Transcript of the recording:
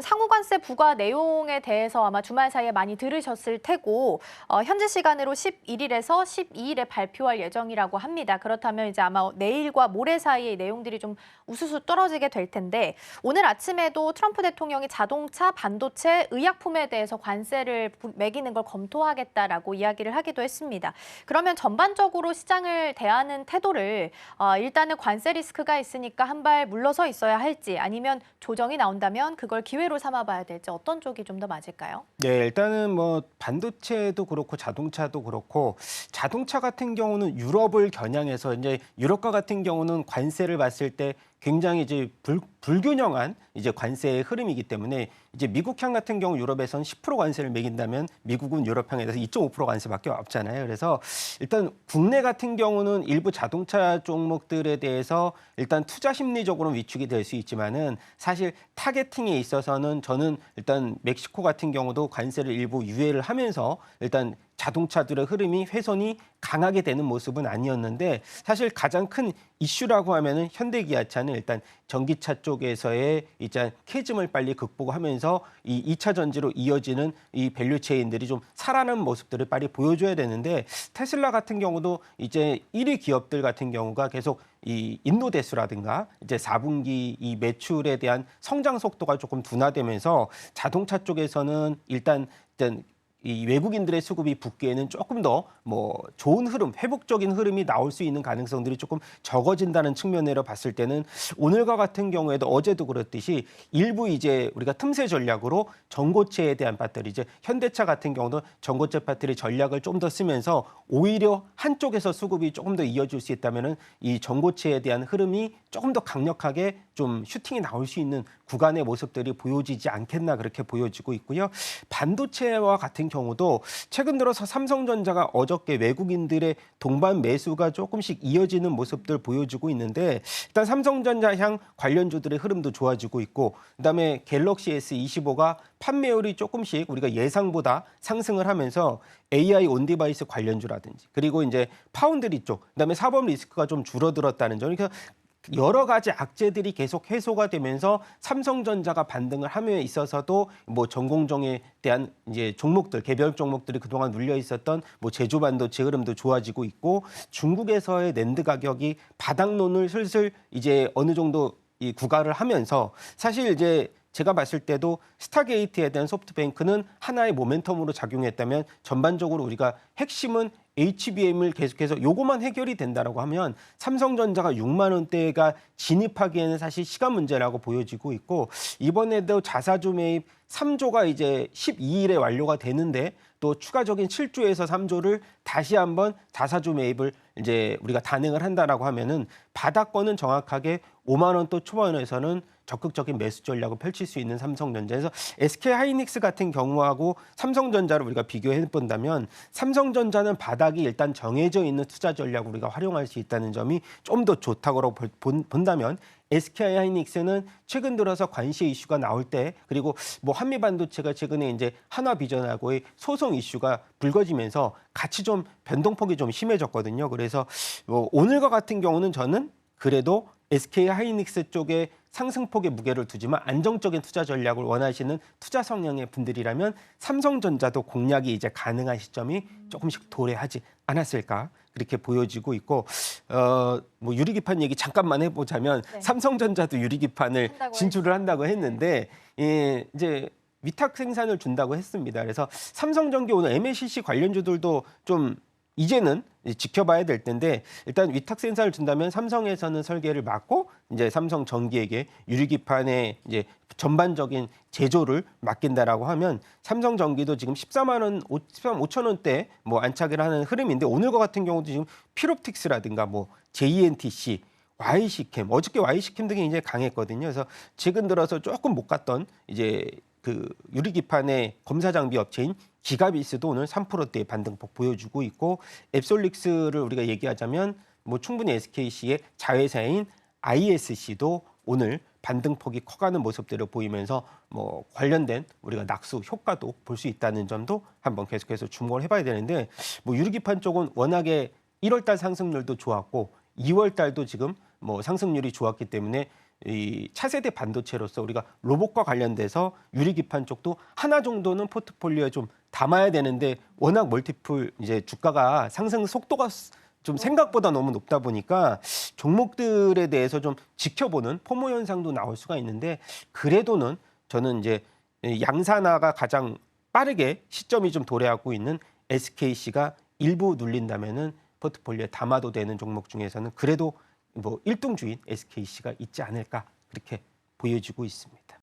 상호관세 부과 내용에 대해서 아마 주말 사이에 많이 들으셨을 테고 현지 시간으로 11일에서 12일에 발표할 예정이라고 합니다. 그렇다면 이제 아마 내일과 모레 사이에 이 내용들이 좀 우수수 떨어지게 될 텐데 오늘 아침에도 트럼프 대통령이 자동차, 반도체, 의약품에 대해서 관세를 매기는 걸 검토하겠다라고 이야기를 하기도 했습니다. 그러면 전반적으로 시장을 대하는 태도를 일단은 관세 리스크가 있으니까 한 발 물러서 있어야 할지 아니면 조정이 나온다면 그걸 기회로 삼아봐야 될지 어떤 쪽이 좀 더 맞을까요? 네, 일단은 뭐 반도체도 그렇고 자동차도 그렇고 자동차 같은 경우는 유럽을 겨냥해서 이제 유럽과 같은 경우는 관세를 봤을 때 굉장히 이제 불균형한 이제 관세의 흐름이기 때문에 이제 미국향 같은 경우 유럽에서는 10% 관세를 매긴다면 미국은 유럽향에 대해서 2.5% 관세밖에 없잖아요. 그래서 일단 국내 같은 경우는 일부 자동차 종목들에 대해서 일단 투자 심리적으로는 위축이 될 수 있지만은 사실 타겟팅에 있어서는 저는 일단 멕시코 같은 경우도 관세를 일부 유예를 하면서 일단 자동차들의 흐름이 훼손이 강하게 되는 모습은 아니었는데 사실 가장 큰 이슈라고 하면은 현대기아차는 일단 전기차 쪽에서의 일단 캐즘을 빨리 극복하면서 이 2차 전지로 이어지는 이 밸류 체인들이 좀 살아나는 모습들을 빨리 보여줘야 되는데 테슬라 같은 경우도 이제 1위 기업들 같은 경우가 계속 이 인도대수라든가 이제 4분기 이 매출에 대한 성장 속도가 조금 둔화되면서 자동차 쪽에서는 일단 이 외국인들의 수급이 붙기에는 조금 더 뭐 좋은 흐름, 회복적인 흐름이 나올 수 있는 가능성들이 조금 적어진다는 측면으로 봤을 때는 오늘과 같은 경우에도 어제도 그렇듯이 일부 이제 우리가 틈새 전략으로 전고체에 대한 배터리, 이제 현대차 같은 경우도 전고체 배터리 전략을 좀 더 쓰면서 오히려 한쪽에서 수급이 조금 더 이어질 수 있다면은 이 전고체에 대한 흐름이 조금 더 강력하게 좀 슈팅이 나올 수 있는 구간의 모습들이 보여지지 않겠나 그렇게 보여지고 있고요. 반도체와 같은 경우도 최근 들어서 삼성전자가 어저께 외국인들의 동반 매수가 조금씩 이어지는 모습들 보여주고 있는데 일단 삼성전자 향 관련주들의 흐름도 좋아지고 있고 그다음에 갤럭시 S25가 판매율이 조금씩 우리가 예상보다 상승을 하면서 AI 온디바이스 관련주라든지 그리고 이제 파운드리 쪽 그다음에 사법 리스크가 좀 줄어들었다는 점. 그러니까 여러 가지 악재들이 계속 해소가 되면서 삼성전자가 반등을 함에 있어서도 뭐 전공정에 대한 이제 종목들 개별 종목들이 그동안 눌려 있었던 뭐 제조 반도체 흐름도 좋아지고 있고 중국에서의 낸드 가격이 바닥론을 슬슬 이제 어느 정도 이 구가를 하면서 사실 이제 제가 봤을 때도 스타게이트에 대한 소프트뱅크는 하나의 모멘텀으로 작용했다면 전반적으로 우리가 핵심은 HBM을 계속해서 요거만 해결이 된다라고 하면 삼성전자가 6만 원대가 진입하기에는 사실 시간 문제라고 보여지고 있고 이번에도 자사주 매입 3조가 이제 12일에 완료가 되는데 또 추가적인 7조에서 3조를 다시 한번 자사주 매입을 이제 우리가 단행을 한다라고 하면은 바닥권은 정확하게 5만 원 또 초반에서는 적극적인 매수 전략을 펼칠 수 있는 삼성전자에서 SK하이닉스 같은 경우하고 삼성전자를 우리가 비교해 본다면 삼성전자는 바닥이 일단 정해져 있는 투자 전략을 우리가 활용할 수 있다는 점이 좀 더 좋다고 본다면 SK하이닉스는 최근 들어서 관세 이슈가 나올 때 그리고 뭐 한미반도체가 최근에 이제 한화비전하고의 소송 이슈가 불거지면서 같이 좀 변동폭이 좀 심해졌거든요. 그래서 뭐 오늘과 같은 경우는 저는 그래도 SK하이닉스 쪽에 상승폭의 무게를 두지만 안정적인 투자 전략을 원하시는 투자 성향의 분들이라면 삼성전자도 공략이 이제 가능한 시점이 조금씩 도래하지 않았을까 그렇게 보여지고 있고 뭐 유리기판 얘기 잠깐만 해보자면 네. 삼성전자도 유리기판을 진출을 한다고 했는데 이제 위탁 생산을 준다고 했습니다. 그래서 삼성전기 오늘 MLCC 관련주들도 좀 이제는 지켜봐야 될 텐데 일단 위탁 생산을 준다면 삼성에서는 설계를 맡고 이제 삼성전기에게 유리기판의 이제 전반적인 제조를 맡긴다라고 하면 삼성전기도 지금 14만 원, 13만 5천 원대 뭐 안착을 하는 흐름인데 오늘과 같은 경우도 지금 피롭틱스라든가 뭐 JNTC YC캠 어저께 YC캠 등이 이제 강했거든요. 그래서 최근 들어서 조금 못 갔던 이제 그 유리기판의 검사 장비 업체인 기가비스도 오늘 3%대의 반등폭 보여주고 있고 앱솔릭스를 우리가 얘기하자면 뭐 충분히 SKC의 자회사인 ISC도 오늘 반등폭이 커가는 모습들을 보이면서 뭐 관련된 우리가 낙수 효과도 볼 수 있다는 점도 한번 계속해서 주목을 해봐야 되는데 뭐 유리기판 쪽은 워낙에 1월 달 상승률도 좋았고 2월 달도 지금 뭐 상승률이 좋았기 때문에 이 차세대 반도체로서 우리가 로봇과 관련돼서 유리기판 쪽도 하나 정도는 포트폴리오에 좀 담아야 되는데 워낙 멀티플 이제 주가가 상승 속도가 좀 생각보다 너무 높다 보니까 종목들에 대해서 좀 지켜보는 포모 현상도 나올 수가 있는데 그래도는 저는 이제 양산화가 가장 빠르게 시점이 좀 도래하고 있는 SKC가 일부 눌린다면은 포트폴리오에 담아도 되는 종목 중에서는 그래도 뭐 1등주인 SKC가 있지 않을까 그렇게 보여지고 있습니다.